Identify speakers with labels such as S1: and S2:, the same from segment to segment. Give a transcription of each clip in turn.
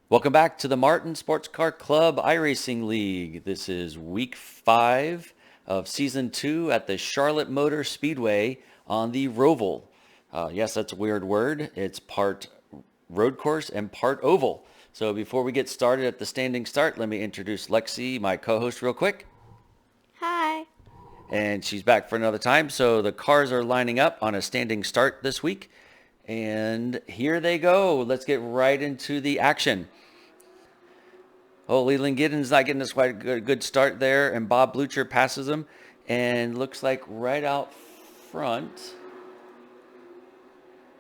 S1: Welcome back to the Martin Sports Car Club iRacing League. This is week 5 of season 2 at the Charlotte Motor Speedway on the Roval. Yes, that's a weird word. It's part road course and part oval. So before we get started at the standing start, let me introduce Lexi, my co-host, real quick.
S2: Hi.
S1: And she's back for another time. So the cars are lining up on a standing start this week. And here they go. Let's get right into the action. Oh, Leland Giddens not getting us quite a good start there, and Bob Blucher passes him, and looks like right out front.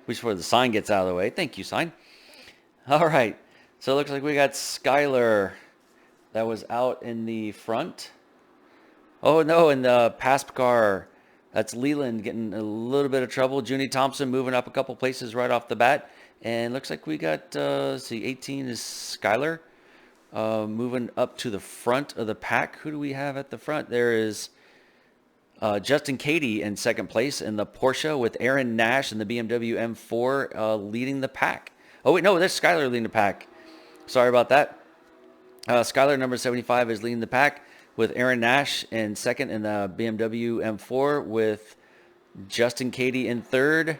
S1: Before the sign gets out of the way. Thank you, sign. All right, so it looks like we got Skyler that was out in the front. Oh no, and the past car. That's Leland getting a little bit of trouble. Junie Thompson moving up a couple places right off the bat. And looks like we got, let's see, 18 is Skyler. Moving up to the front of the pack. Who do we have at the front? There is Justin Cady in second place in the Porsche with Aaron Nash in the BMW M4 leading the pack. Oh, wait, no, there's Skyler leading the pack. Sorry about that. Skyler, number 75, is leading the pack with Aaron Nash in second in the BMW M4 with Justin Cady in third.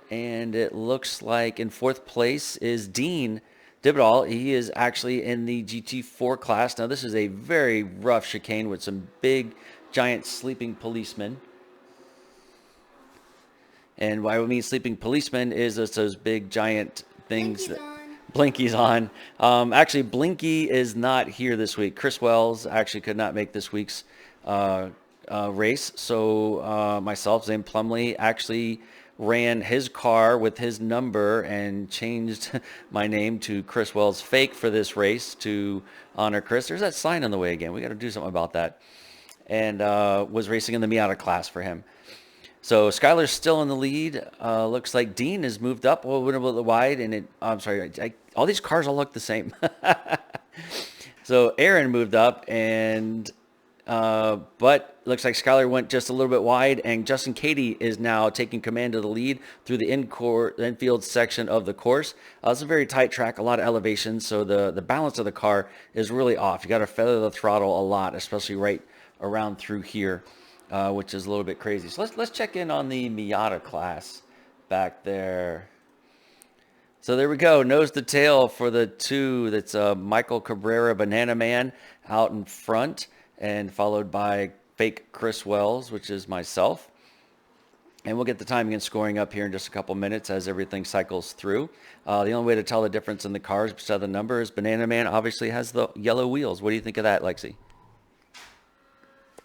S1: And it looks like in fourth place is Dean Dibdall. He is actually in the GT4 class. Now, this is a very rough chicane with some big, giant sleeping policemen. And what I mean sleeping policemen is just those big, giant things. Blinky's on. Actually, Blinky is not here this week. Chris Wells actually could not make this week's race. So myself, Zane Plumley, actually ran his car with his number and changed my name to Chris Wells Fake for this race to honor Chris. There's that sign on the way again. We got to do something about that. And was racing in the Miata class for him. So Skyler's still in the lead. Looks like Dean has moved up a little bit wide, and I'm sorry, all these cars all look the same. So Aaron moved up, and but looks like Skyler went just a little bit wide, and Justin Cady is now taking command of the lead through the infield section of the course. It's a very tight track, a lot of elevation, so the balance of the car is really off. You got to feather the throttle a lot, especially right around through here. Which is a little bit crazy. So let's check in on the Miata class back there. So there we go, nose to tail for the two. That's Michael Cabrera, Banana Man, out in front, and followed by fake Chris Wells, which is myself. And we'll get the timing and scoring up here in just a couple minutes as everything cycles through. The only way to tell the difference in the cars besides the number is Banana Man obviously has the yellow wheels. What do you think of that, Lexi?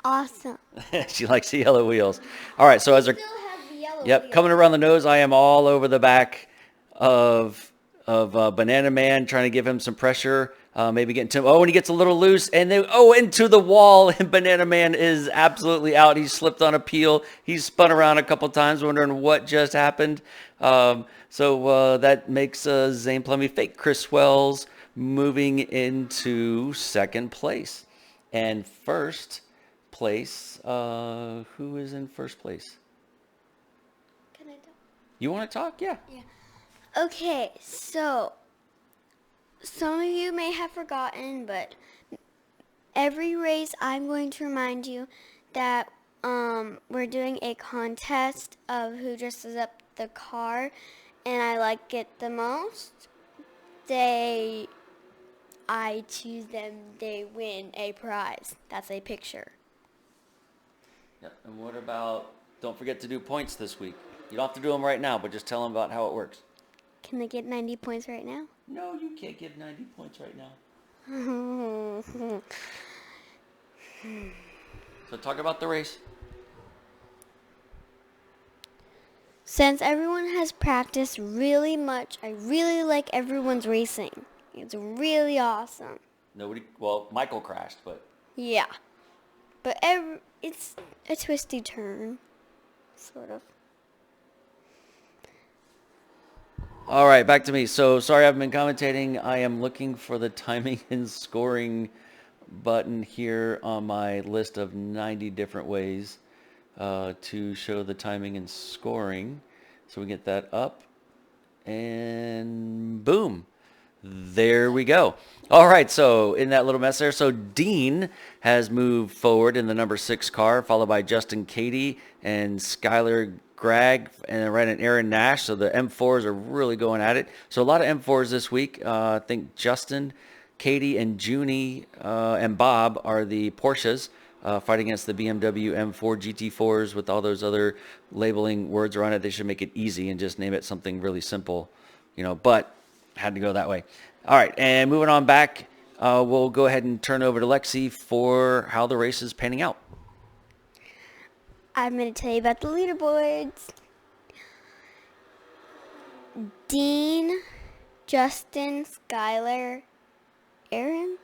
S2: Awesome.
S1: She likes the yellow wheels. All right, so as
S2: Still have the yellow wheels.
S1: coming around the nose, I am all over the back of Banana Man, trying to give him some pressure. Maybe getting to him. Oh, and he gets a little loose, and then into the wall. And Banana Man is absolutely out. He slipped on a peel. He spun around a couple times, wondering what just happened. So that makes Zane Plummy fake Chris Wells moving into second place, and first place. Who is in first place?
S2: Can I talk?
S1: You want to talk? Yeah.
S2: Yeah. Okay, so some of you may have forgotten, but every race I'm going to remind you that we're doing a contest of who dresses up the car, and I like it the most. I choose them, they win a prize. That's a picture.
S1: Yep. And what about, don't forget to do points this week. You don't have to do them right now, but just tell them about how it works.
S2: Can they get 90 points right now?
S1: No, you can't give 90 points right now. So talk about the race.
S2: Since everyone has practiced really much, I really like everyone's racing. It's really awesome.
S1: Michael crashed, but.
S2: Yeah. But it's a twisty turn, sort of.
S1: All right, back to me. So sorry I've been commentating. I am looking for the timing and scoring button here on my list of 90 different ways to show the timing and scoring. So we get that up, and boom. There we go. All right, so in that little mess there, so Dean has moved forward in the number 6 car, followed by Justin Cady and Skylar Gregg, and right in Aaron Nash. So the M4s are really going at it. So a lot of M4s this week. I think Justin, Katie, and Junie and Bob are the Porsches. Fighting against the BMW M4 GT4s with all those other labeling words around it. They should make it easy and just name it something really simple, but had to go that way. All right, and moving on back, we'll go ahead and turn over to Lexi for how the race is panning out.
S2: I'm going to tell you about the leaderboards. Dean, Justin, Skylar, Aaron,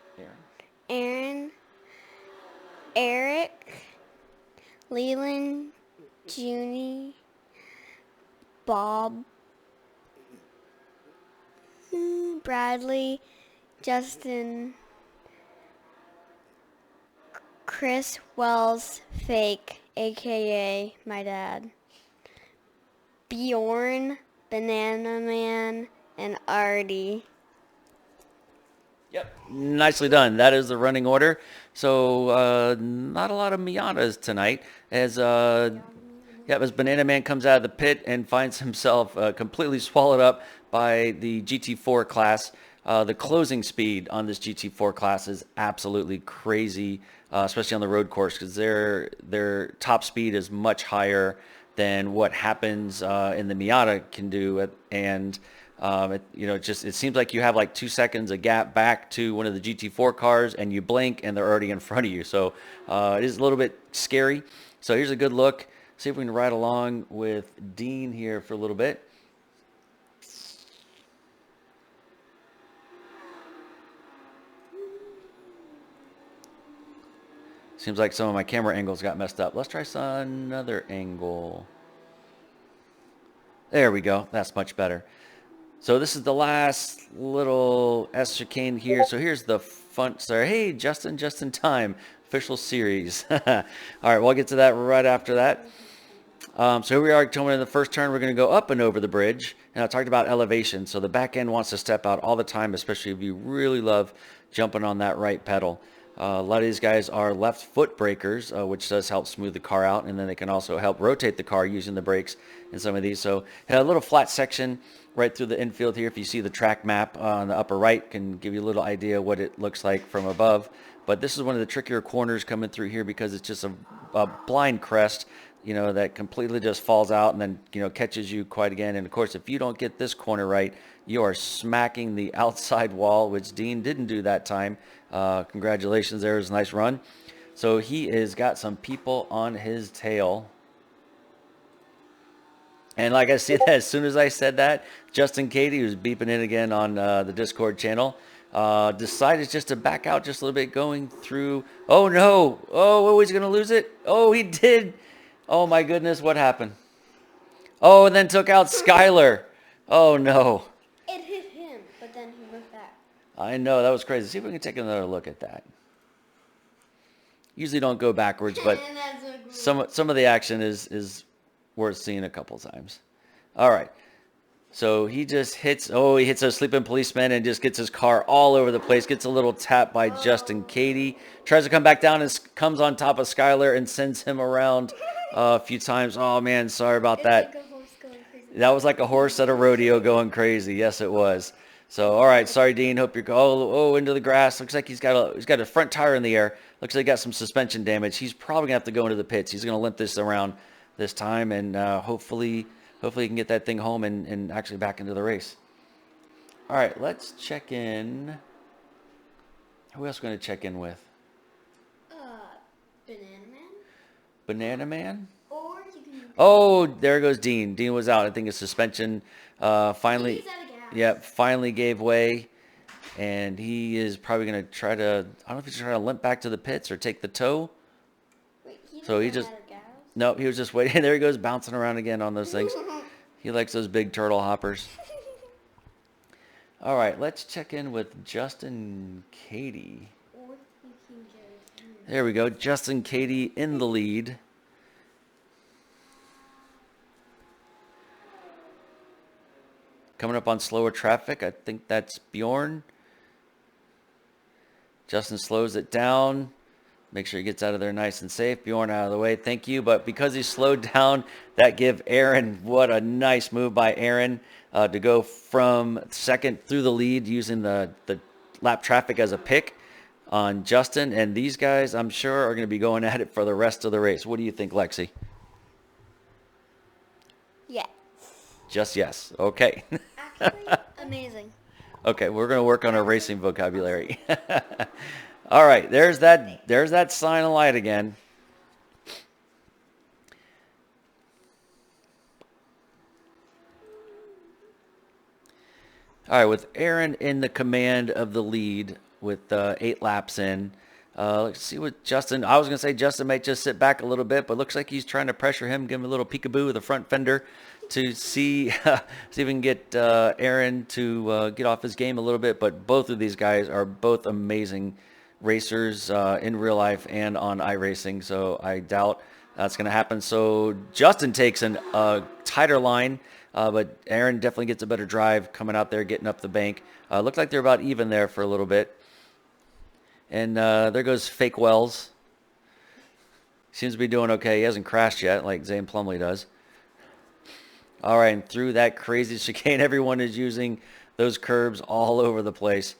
S2: Eric, Leland, Junie, Bob, Bradley, Justin, Chris Wells, fake, aka my dad, Bjorn, Banana Man, and Artie.
S1: Yep. Nicely done. That is the running order. So not a lot of Miatas tonight as Banana Man comes out of the pit and finds himself completely swallowed up by the GT4 class. The closing speed on this GT4 class is absolutely crazy, especially on the road course, because their top speed is much higher than what happens in the Miata can do, and it seems like you have like 2 seconds a gap back to one of the GT4 cars, and you blink and they're already in front of you. So it is a little bit scary. So here's a good look. See if we can ride along with Dean here for a little bit. Seems like some of my camera angles got messed up. Let's try another angle. There we go. That's much better. So this is the last little S chicane here. So here's the fun. Sorry, hey Justin, just in time. Official series. All right, we'll get to that right after that. So here we are coming in the first turn. We're going to go up and over the bridge. And I talked about elevation. So the back end wants to step out all the time, especially if you really love jumping on that right pedal. A lot of these guys are left foot brakers, which does help smooth the car out, and then they can also help rotate the car using the brakes in some of these. So a little flat section right through the infield here. If you see the track map on the upper right, can give you a little idea what it looks like from above. But this is one of the trickier corners coming through here because it's just a blind crest, that completely just falls out and then, catches you quite again. And of course, if you don't get this corner right, you are smacking the outside wall, which Dean didn't do that time. Congratulations, there was a nice run. So he has got some people on his tail. And like I said, as soon as I said that, Justin Cady, who's beeping in again on the Discord channel, decided just to back out just a little bit going through. Oh no, oh, he's going to lose it. Oh, he did. Oh my goodness, what happened? Oh, and then took out Skylar. Oh no.
S2: It hit him, but then he went back.
S1: I know, that was crazy. See if we can take another look at that. Usually don't go backwards, but some of the action is worth seeing a couple times. All right. So he just hits a sleeping policeman and just gets his car all over the place. Gets a little tap by Justin Cady. Tries to come back down and comes on top of Skylar and sends him around a few times. Oh man, sorry about that.
S2: Like a horse going crazy.
S1: That was like a horse at a rodeo going crazy. Yes, it was. So, all right, sorry, Dean. Hope you're into the grass. Looks like he's got a front tire in the air. Looks like he got some suspension damage. He's probably gonna have to go into the pits. He's gonna limp this around this time, and hopefully he can get that thing home and actually back into the race. All right, let's check in. Who else are we gonna check in with?
S2: Banana Man.
S1: Banana Man.
S2: Or you can.
S1: Oh, there goes Dean. Dean was out. I think his suspension finally.
S2: He's out of gas.
S1: Yep, finally gave way, and he is probably going to try to, I don't know if he's trying to limp back to the pits or take the tow.
S2: Wait,
S1: So he just,
S2: out of gas?
S1: nope, he was just waiting. There he goes, bouncing around again on those things. He likes those big turtle hoppers. All right, let's check in with Justin Cady.
S2: Or you can just.
S1: There we go, Justin Cady in the lead. Coming up on slower traffic, I think that's Bjorn. Justin slows it down. Make sure he gets out of there nice and safe. Bjorn out of the way. Thank you. But because he slowed down, that give Aaron, what a nice move by Aaron to go from second through the lead using the lap traffic as a pick on Justin. And these guys, I'm sure, are going to be going at it for the rest of the race. What do you think, Lexi?
S2: Yes.
S1: Just yes. Okay.
S2: Actually, amazing.
S1: Okay, we're going to work on our racing vocabulary. All right, there's that sign of light again. All right, with Aaron in the command of the lead with 8 laps in. Let's see what Justin, I was going to say Justin might just sit back a little bit, but looks like he's trying to pressure him, give him a little peekaboo with the front fender to see if we can get Aaron to get off his game a little bit. But both of these guys are both amazing racers in real life and on iRacing, so I doubt that's going to happen. So Justin takes a tighter line, but Aaron definitely gets a better drive coming out there, getting up the bank. Looked like they're about even there for a little bit. And there goes Fake Wells. Seems to be doing okay. He hasn't crashed yet like Zane Plumley does. All right, and through that crazy chicane, everyone is using those curbs all over the place.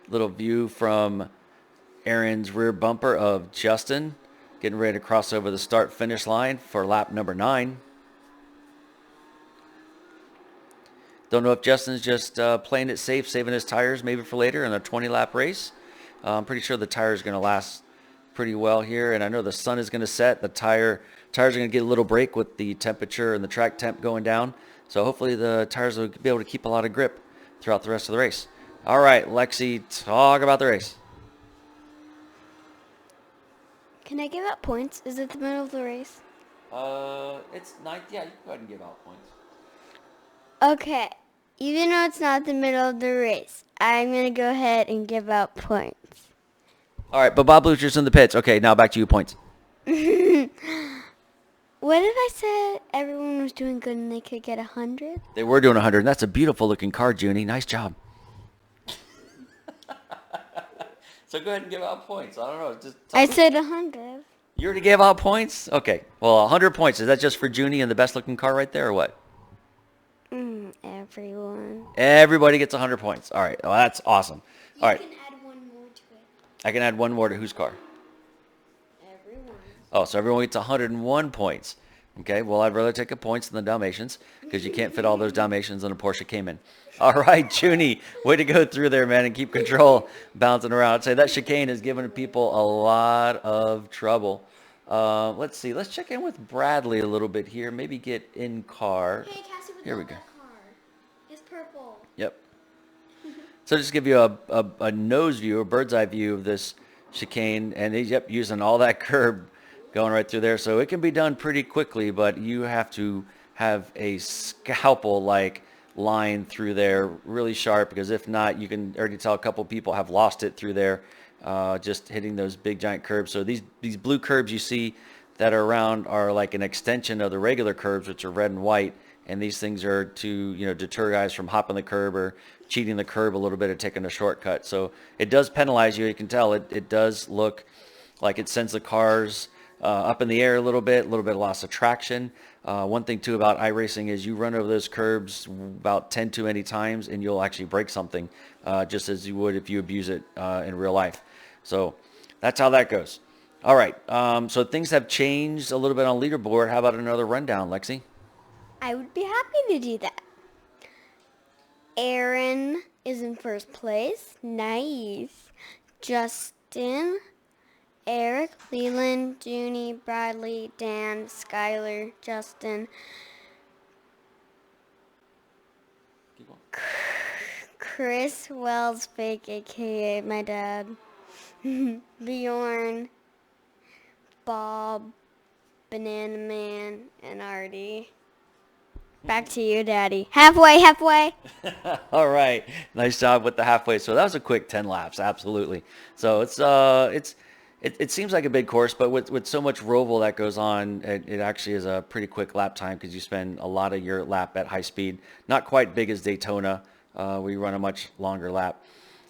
S1: Little view from Aaron's rear bumper of Justin getting ready to cross over the start-finish line for lap number 9. Don't know if Justin's just playing it safe, saving his tires maybe for later in a 20-lap race. I'm pretty sure the tire is going to last pretty well here, and I know the sun is going to set. The tires are going to get a little break with the temperature and the track temp going down. So hopefully the tires will be able to keep a lot of grip throughout the rest of the race. All right, Lexi, talk about the race.
S2: Can I give out points? Is it the middle of the race?
S1: It's 9th. Yeah, you can go ahead and give out points.
S2: Okay. Even though it's not the middle of the race, I'm going to go ahead and give out points.
S1: All right, but Bob Blucher's in the pits. Okay, now back to you, points.
S2: What if I said everyone was doing good and they could get 100?
S1: They were doing 100, and that's a beautiful-looking car, Junie. Nice job. So go ahead and give out points. I don't know.
S2: I said 100.
S1: You already gave out points? Okay. Well, 100 points. Is that just for Junie and the best-looking car right there, or what?
S2: Everyone.
S1: Everybody gets 100 points. All right. Well, that's awesome. All right.
S2: You can add one more to it.
S1: I can add one more to whose car?
S2: Everyone.
S1: Oh, so everyone gets 101 points. Okay, well, I'd rather take the points than the Dalmatians because you can't fit all those Dalmatians in a Porsche Cayman. All right, Junie, way to go through there, man, and keep control bouncing around. I'd say that chicane is giving people a lot of trouble. Let's see. Let's check in with Bradley a little bit here. Maybe get in car.
S2: Hey, Cassie,
S1: Here we go.
S2: that car. It's purple.
S1: Yep. So just give you a nose view, a bird's eye view of this chicane, and yep, using all that curb going right through there. So it can be done pretty quickly, but you have to have a scalpel-like line through there, really sharp, because if not, you can already tell a couple people have lost it through there, just hitting those big giant curbs. So these blue curbs you see that are around are like an extension of the regular curbs, which are red and white. And these things are to, deter guys from hopping the curb or cheating the curb a little bit or taking a shortcut. So it does penalize you. You can tell it does look like it sends the cars up in the air a little bit of loss of traction. One thing too about iRacing is you run over those curbs about 10 too many times and you'll actually break something, just as you would if you abuse it in real life. So that's how that goes. All right. So things have changed a little bit on leaderboard. How about another rundown, Lexi?
S2: I would be happy to do that. Aaron is in first place. Nice. Justin, Eric, Leland, Junie, Bradley, Dan, Skylar, Justin, Chris Wells, fake, aka my dad, Bjorn, Bob, Banana Man, and Artie. Back to you, Daddy. Halfway.
S1: All right. Nice job with the halfway. So that was a quick 10 laps. Absolutely. So it's It seems like a big course, but with so much roval that goes on, it actually is a pretty quick lap time because you spend a lot of your lap at high speed. Not quite big as Daytona, where you run a much longer lap.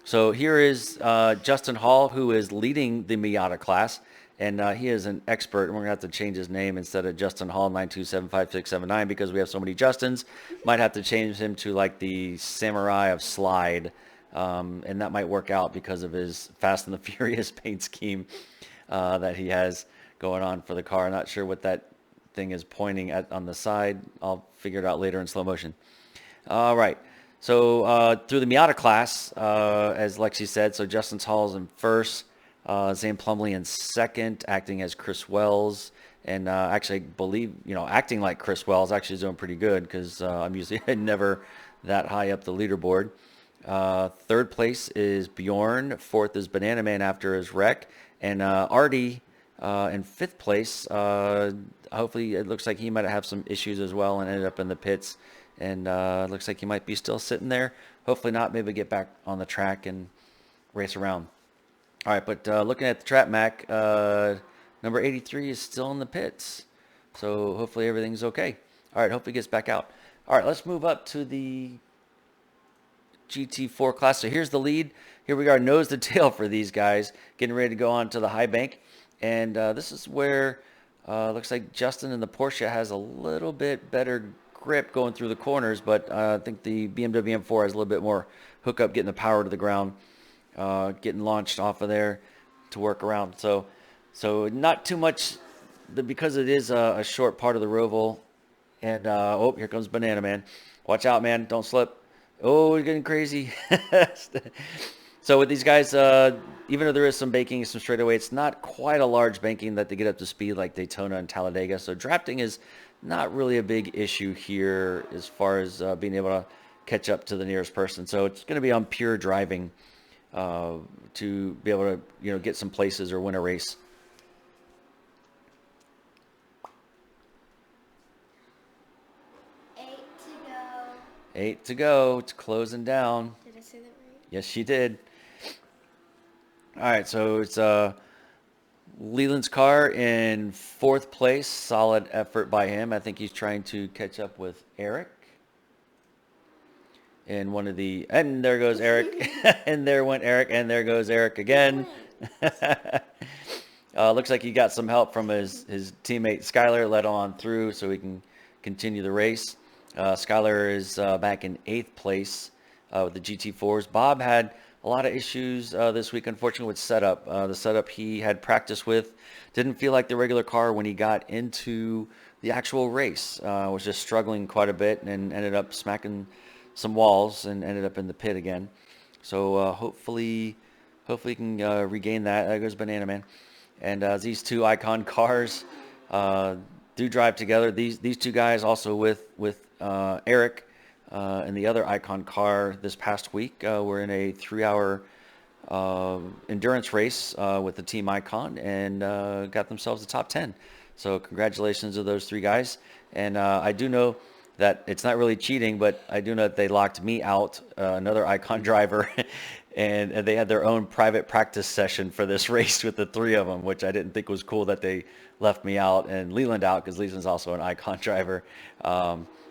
S1: So here is Justin Hall, who is leading the Miata class, and he is an expert. And we're gonna have to change his name instead of Justin Hall 9275679 because we have so many Justins. Might have to change him to like the Samurai of Slide. And that might work out because of his Fast and the Furious paint scheme that he has going on for the car. Not sure what that thing is pointing at on the side. I'll figure it out later in slow motion. All right. So through the Miata class, as Lexi said, so Justin Hall's in first, Zane Plumley in second, acting as Chris Wells. And actually, I believe, acting like Chris Wells actually is doing pretty good because I'm usually never that high up the leaderboard. Third place is Bjorn. Fourth is Banana Man after his wreck. And Artie in fifth place. Hopefully, it looks like he might have some issues as well and ended up in the pits. And it looks like he might be still sitting there. Hopefully not. Maybe get back on the track and race around. All right, but looking at the Trap Mac, number 83 is still in the pits. So hopefully everything's okay. All right, hopefully he gets back out. All right, let's move up to the GT4 class. So here's the lead. Here we are, nose to tail for these guys, getting ready to go on to the high bank. And this is where looks like Justin in the Porsche has a little bit better grip going through the corners, but I think the BMW M4 has a little bit more hookup, getting the power to the ground, getting launched off of there to work around. So not too much, because it is a short part of the Roval. And oh, here comes Banana Man. Watch out, man! Don't slip. Oh, we're getting crazy. So with these guys, even though there is some banking, some straightaway, it's not quite a large banking that they get up to speed like Daytona and Talladega. So drafting is not really a big issue here as far as being able to catch up to the nearest person. So it's going to be on pure driving to be able to get some places or win a race. 8 to go. It's closing down.
S2: Did I say that right?
S1: Yes, she did. All right, so it's Leland's car in fourth place. Solid effort by him. I think he's trying to catch up with Eric. And and there goes Eric. And there went Eric, and there goes Eric again. Looks like he got some help from his teammate Skyler, led on through so he can continue the race. Skyler is back in 8th place with the GT4s. Bob had a lot of issues this week, unfortunately, with setup. The setup he had practice with didn't feel like the regular car when he got into the actual race. Was just struggling quite a bit and ended up smacking some walls and ended up in the pit again. So hopefully he can regain that. There goes Banana Man. And these two Icon cars do drive together. These two guys also with Eric and the other Icon car this past week were in a 3-hour endurance race with the Team Icon and got themselves the top 10. So congratulations to those three guys. And I do know that it's not really cheating, but I do know that they locked me out, another Icon driver, and they had their own private practice session for this race with the three of them, which I didn't think was cool that they left me out and Leland out because Leland's also an Icon driver.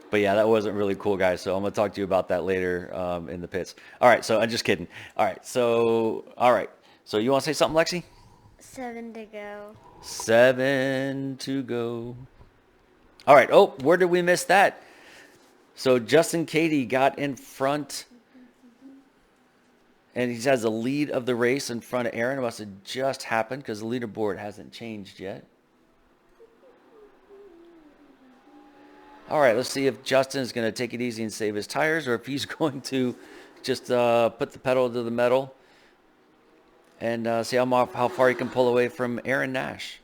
S1: But yeah, that wasn't really cool, guys. So I'm going to talk to you about that later in the pits. All right, so I'm just kidding. All right, so you want to say something, Lexi?
S2: 7 to go.
S1: 7 to go. All right. Oh, where did we miss that? So Justin Cady got in front, and he has the lead of the race in front of Aaron. It must have just happened because the leaderboard hasn't changed yet. All right, let's see if Justin is going to take it easy and save his tires, or if he's going to just put the pedal to the metal and see how far he can pull away from Aaron Nash.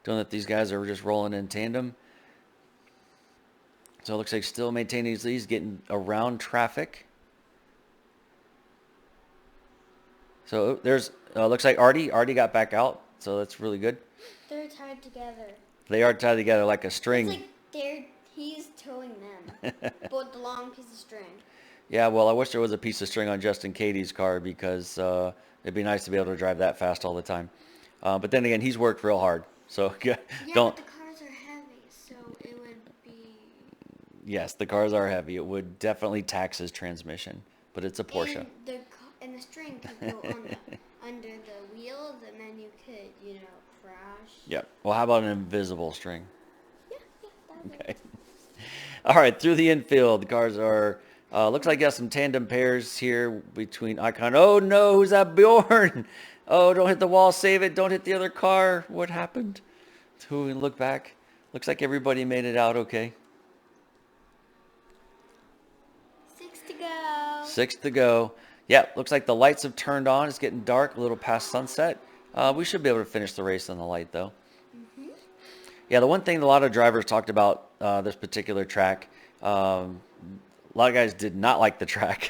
S1: Don't know if these guys are just rolling in tandem. So it looks like still maintaining his lead, getting around traffic. So there's looks like Artie got back out, so that's really good.
S2: They're tied together.
S1: They are tied together like a string.
S2: It's like He's towing them. But the long piece of string.
S1: Yeah, well, I wish there was a piece of string on Justin Katie's car because it'd be nice to be able to drive that fast all the time. But then again, he's worked real hard. So
S2: Yeah,
S1: don't.
S2: but the cars are heavy, so it would be...
S1: Yes, the cars are heavy. It would definitely tax his transmission, but it's a Porsche.
S2: And the string could go on under the wheels, and then you could, crash.
S1: Yep. Well, how about an invisible string?
S2: Yeah, that would
S1: Okay. All right, through the infield, the cars are, looks like you got some tandem pairs here between Icon. Oh no, who's that, Bjorn? Oh, don't hit the wall, save it, don't hit the other car. What happened? Who we look back? Looks like everybody made it out okay.
S2: 6 to go.
S1: 6 to go. Yeah, looks like the lights have turned on. It's getting dark, a little past sunset. We should be able to finish the race in the light though. Yeah, the one thing a lot of drivers talked about this particular track, a lot of guys did not like the track.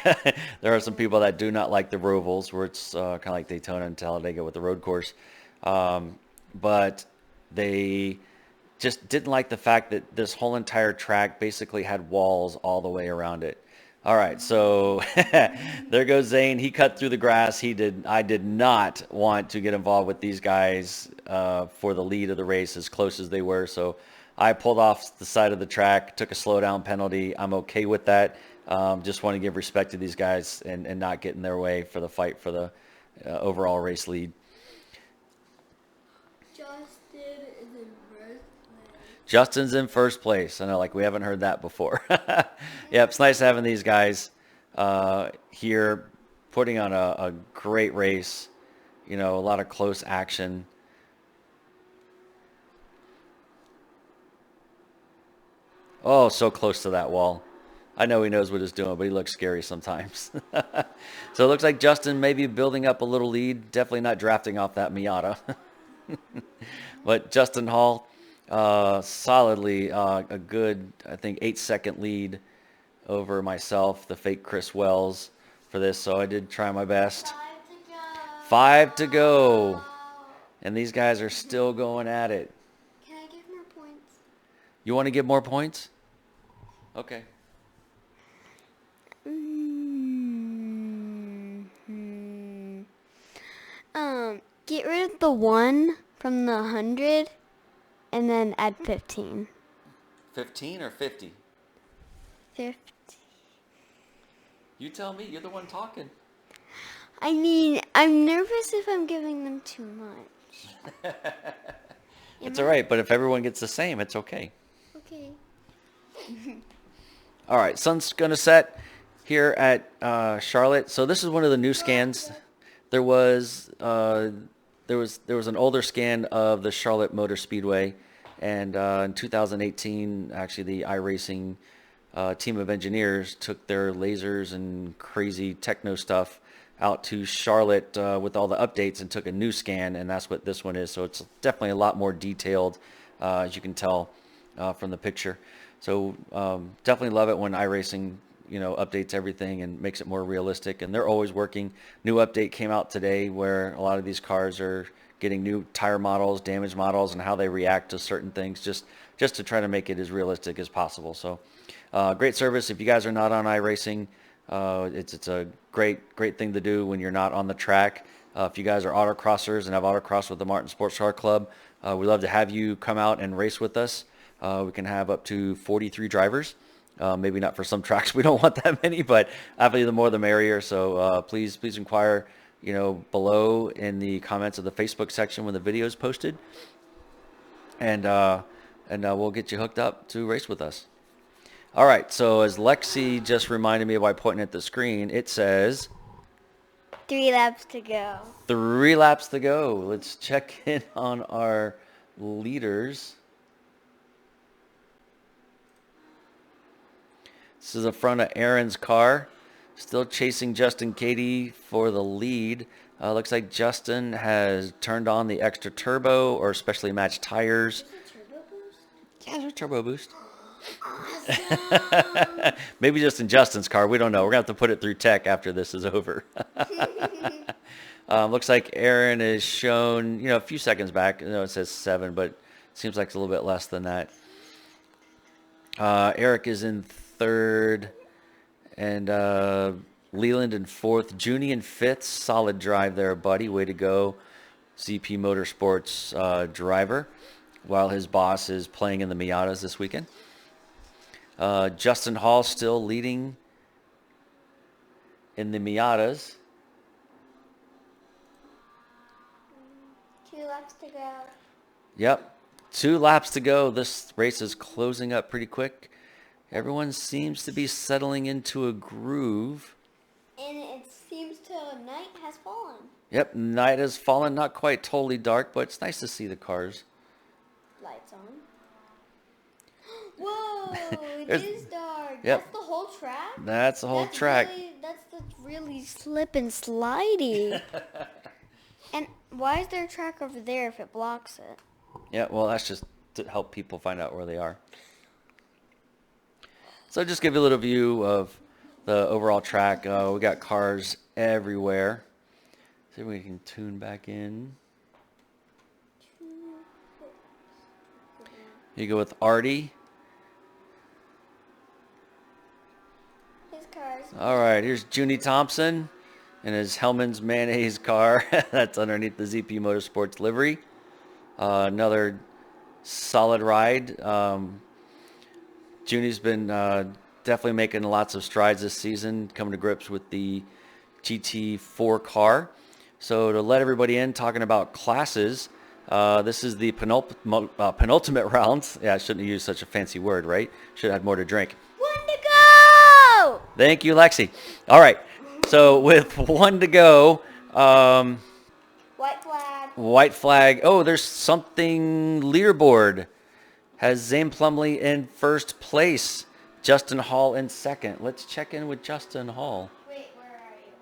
S1: There are some people that do not like the Rovals, where it's kind of like Daytona and Talladega with the road course. But they just didn't like the fact that this whole entire track basically had walls all the way around it. All right, so there goes Zane. He cut through the grass. I did not want to get involved with these guys for the lead of the race as close as they were. So I pulled off the side of the track, took a slowdown penalty. I'm okay with that. Just want to give respect to these guys and not get in their way for the fight for the overall race lead. Justin's in first place. I know, like, we haven't heard that before. Yeah, it's nice having these guys here putting on a great race. A lot of close action. Oh, so close to that wall. I know he knows what he's doing, but he looks scary sometimes. So it looks like Justin may be building up a little lead. Definitely not drafting off that Miata. But Justin Hall, solidly a good, I think, 8-second lead over myself, the fake Chris Wells, for this. So I did try my best. 5 to go. And these guys are still going at it.
S2: Can I give more points?
S1: You want to give more points? Okay.
S2: Get rid of the 1 from the 100 and then add 15.
S1: 15 or 50?
S2: 50.
S1: You tell me. You're the one talking.
S2: I mean, I'm nervous if I'm giving them too much.
S1: It's all right, but if everyone gets the same, it's okay.
S2: Okay.
S1: All right, sun's going to set here at Charlotte. So this is one of the new scans. There was an older scan of the Charlotte Motor Speedway, and in 2018, actually the iRacing team of engineers took their lasers and crazy techno stuff out to Charlotte with all the updates and took a new scan, and that's what this one is. So it's definitely a lot more detailed, as you can tell from the picture. So definitely love it when iRacing updates everything and makes it more realistic, and they're always working. New update came out today where a lot of these cars are getting new tire models, damage models, and how they react to certain things, just to try to make it as realistic as possible. So great service. If you guys are not on iRacing, it's a great thing to do when you're not on the track. If you guys are autocrossers and have autocross with the Martin Sports Car Club, we'd love to have you come out and race with us. We can have up to 43 drivers. Maybe not for some tracks. We don't want that many, but obviously the more the merrier. So please inquire, below in the comments of the Facebook section when the video is posted, and we'll get you hooked up to race with us. All right. So as Lexi just reminded me by pointing at the screen, it says
S2: 3 laps to go.
S1: 3 laps to go. Let's check in on our leaders. This is the front of Aaron's car. Still chasing Justin Katie for the lead. Looks like Justin has turned on the extra turbo or specially matched tires.
S2: Is it turbo boost?
S1: Yeah, there's a turbo boost.
S2: Awesome.
S1: Maybe just in Justin's car. We don't know. We're going to have to put it through tech after this is over. Looks like Aaron is shown, a few seconds back. It says 7, but it seems like it's a little bit less than that. Eric is in third, and Leland in fourth. Junie in fifth. Solid drive there, buddy. Way to go, CP Motorsports driver. While his boss is playing in the Miatas this weekend. Justin Hall still leading in the Miatas.
S2: 2 laps to go.
S1: Yep. 2 laps to go. This race is closing up pretty quick. Everyone seems to be settling into a groove.
S2: And it seems to night has fallen.
S1: Yep, night has fallen. Not quite totally dark, but it's nice to see the cars.
S2: Lights on. Whoa, it is dark.
S1: Yep.
S2: That's the whole track?
S1: That's the whole track.
S2: That's really slip and slidey. And why is there a track over there if it blocks it?
S1: Yeah, well, that's just to help people find out where they are. So just give you a little view of the overall track. We got cars everywhere. See if we can tune back in. Here you go with Artie.
S2: His cars.
S1: All right, here's Junie Thompson in his Hellman's Mayonnaise car. That's underneath the ZP Motorsports livery. Another solid ride. Junie's been definitely making lots of strides this season, coming to grips with the GT4 car. So to let everybody in, talking about classes, this is the penultimate round. Yeah, I shouldn't have used such a fancy word, right? Should have had more to drink.
S2: 1 to go!
S1: Thank you, Lexi. All right, so with 1 to go,
S2: White flag.
S1: white flag. Oh, there's something leaderboard. Has Zane Plumley in first place. Justin Hall in second. Let's check in with Justin Hall.
S2: Wait, where are you?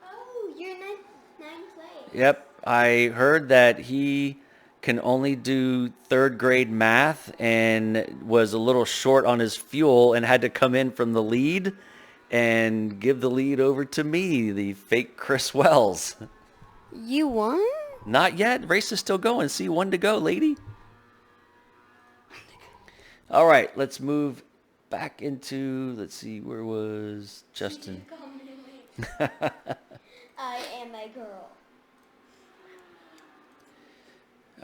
S2: Oh, you're in ninth place.
S1: Yep, I heard that he can only do 3rd grade math and was a little short on his fuel and had to come in from the lead and give the lead over to me, the fake Chris Wells.
S2: You won?
S1: Not yet. Race is still going. See, 1 to go, lady. All right, let's move back into, let's see, where was Justin?
S2: I am a girl.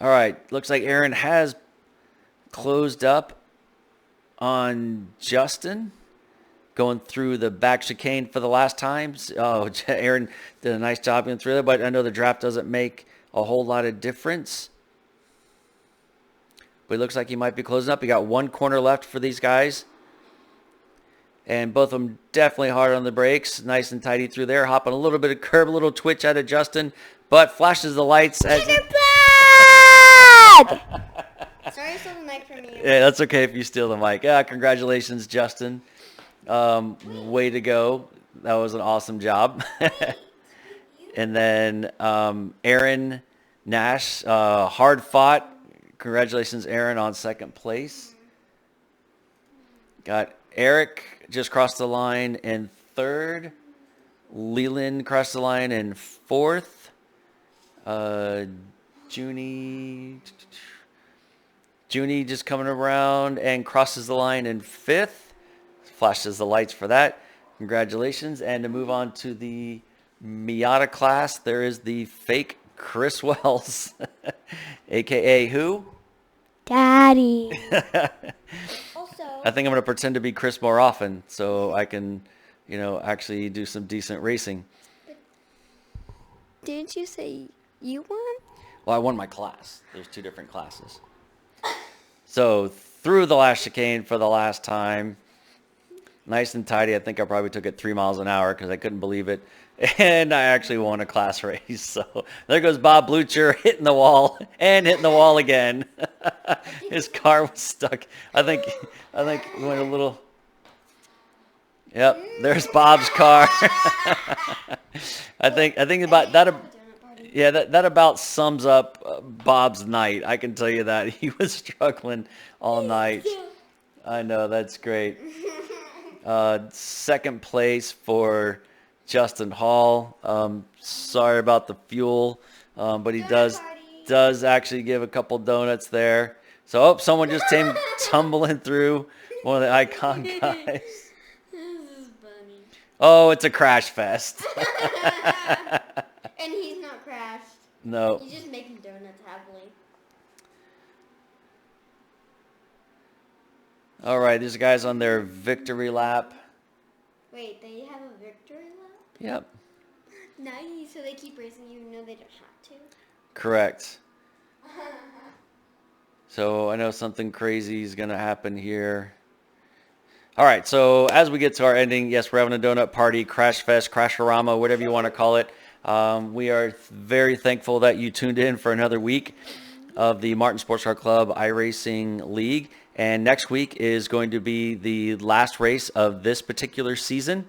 S1: All right, looks like Aaron has closed up on Justin, going through the back chicane for the last time. Oh, Aaron did a nice job going through there, but I know the draft doesn't make a whole lot of difference. But it looks like he might be closing up. You got 1 corner left for these guys. And both of them definitely hard on the brakes. Nice and tidy through there. Hopping a little bit of curb, a little twitch out of Justin. But flashes the lights. As
S2: Sorry, I stole the mic from you.
S1: Yeah, that's okay if you steal the mic. Yeah, congratulations, Justin. Way to go. That was an awesome job. And then Aaron Nash, hard fought. Congratulations, Aaron, on 2nd place. Got Eric just crossed the line in 3rd. Leland crossed the line in 4th. Junie just coming around and crosses the line in 5th. Flashes the lights for that. Congratulations. And to move on to the Miata class, there is the fake Chris Wells, a.k.a. who?
S2: Daddy. Also,
S1: I think I'm going to pretend to be Chris more often so I can, actually do some decent racing.
S2: Didn't you say you won?
S1: Well, I won my class. There's 2 different classes. So through the last chicane for the last time. Nice and tidy. I think I probably took it 3 miles an hour because I couldn't believe it. And I actually won a class race. So there goes Bob Blucher hitting the wall and hitting the wall again. His car was stuck. I think we went a little. Yep, there's Bob's car. I think about that. Yeah, that about sums up Bob's night. I can tell you that he was struggling all night. I know, that's great. 2nd place for Justin Hall. Sorry about the fuel, but he does actually give a couple donuts there. So, oh, someone just came tumbling through, one of the icon guys.
S2: This is funny.
S1: Oh, it's a crash fest.
S2: And he's not crashed.
S1: No.
S2: He's just making donuts happily.
S1: All right, these guys on their victory lap.
S2: Wait, they have a victory lap?
S1: Yep.
S2: Nice. So they keep racing even though they don't have to?
S1: Correct. So I know something crazy is going to happen here. All right, so as we get to our ending, yes, we're having a donut party, Crash Fest, Crasharama, whatever you want to call it. We are very thankful that you tuned in for another week of the Martin Sports Car Club iRacing League. And next week is going to be the last race of this particular season.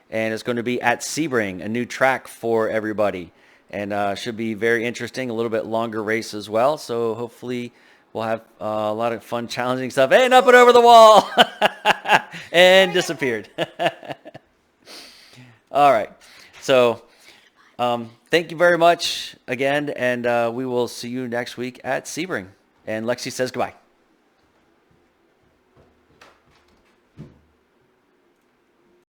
S1: And it's going to be at Sebring, a new track for everybody. And should be very interesting, a little bit longer race as well. So hopefully we'll have a lot of fun, challenging stuff. And up and over the wall! And disappeared. All right. So thank you very much again. And we will see you next week at Sebring. And Lexi says goodbye.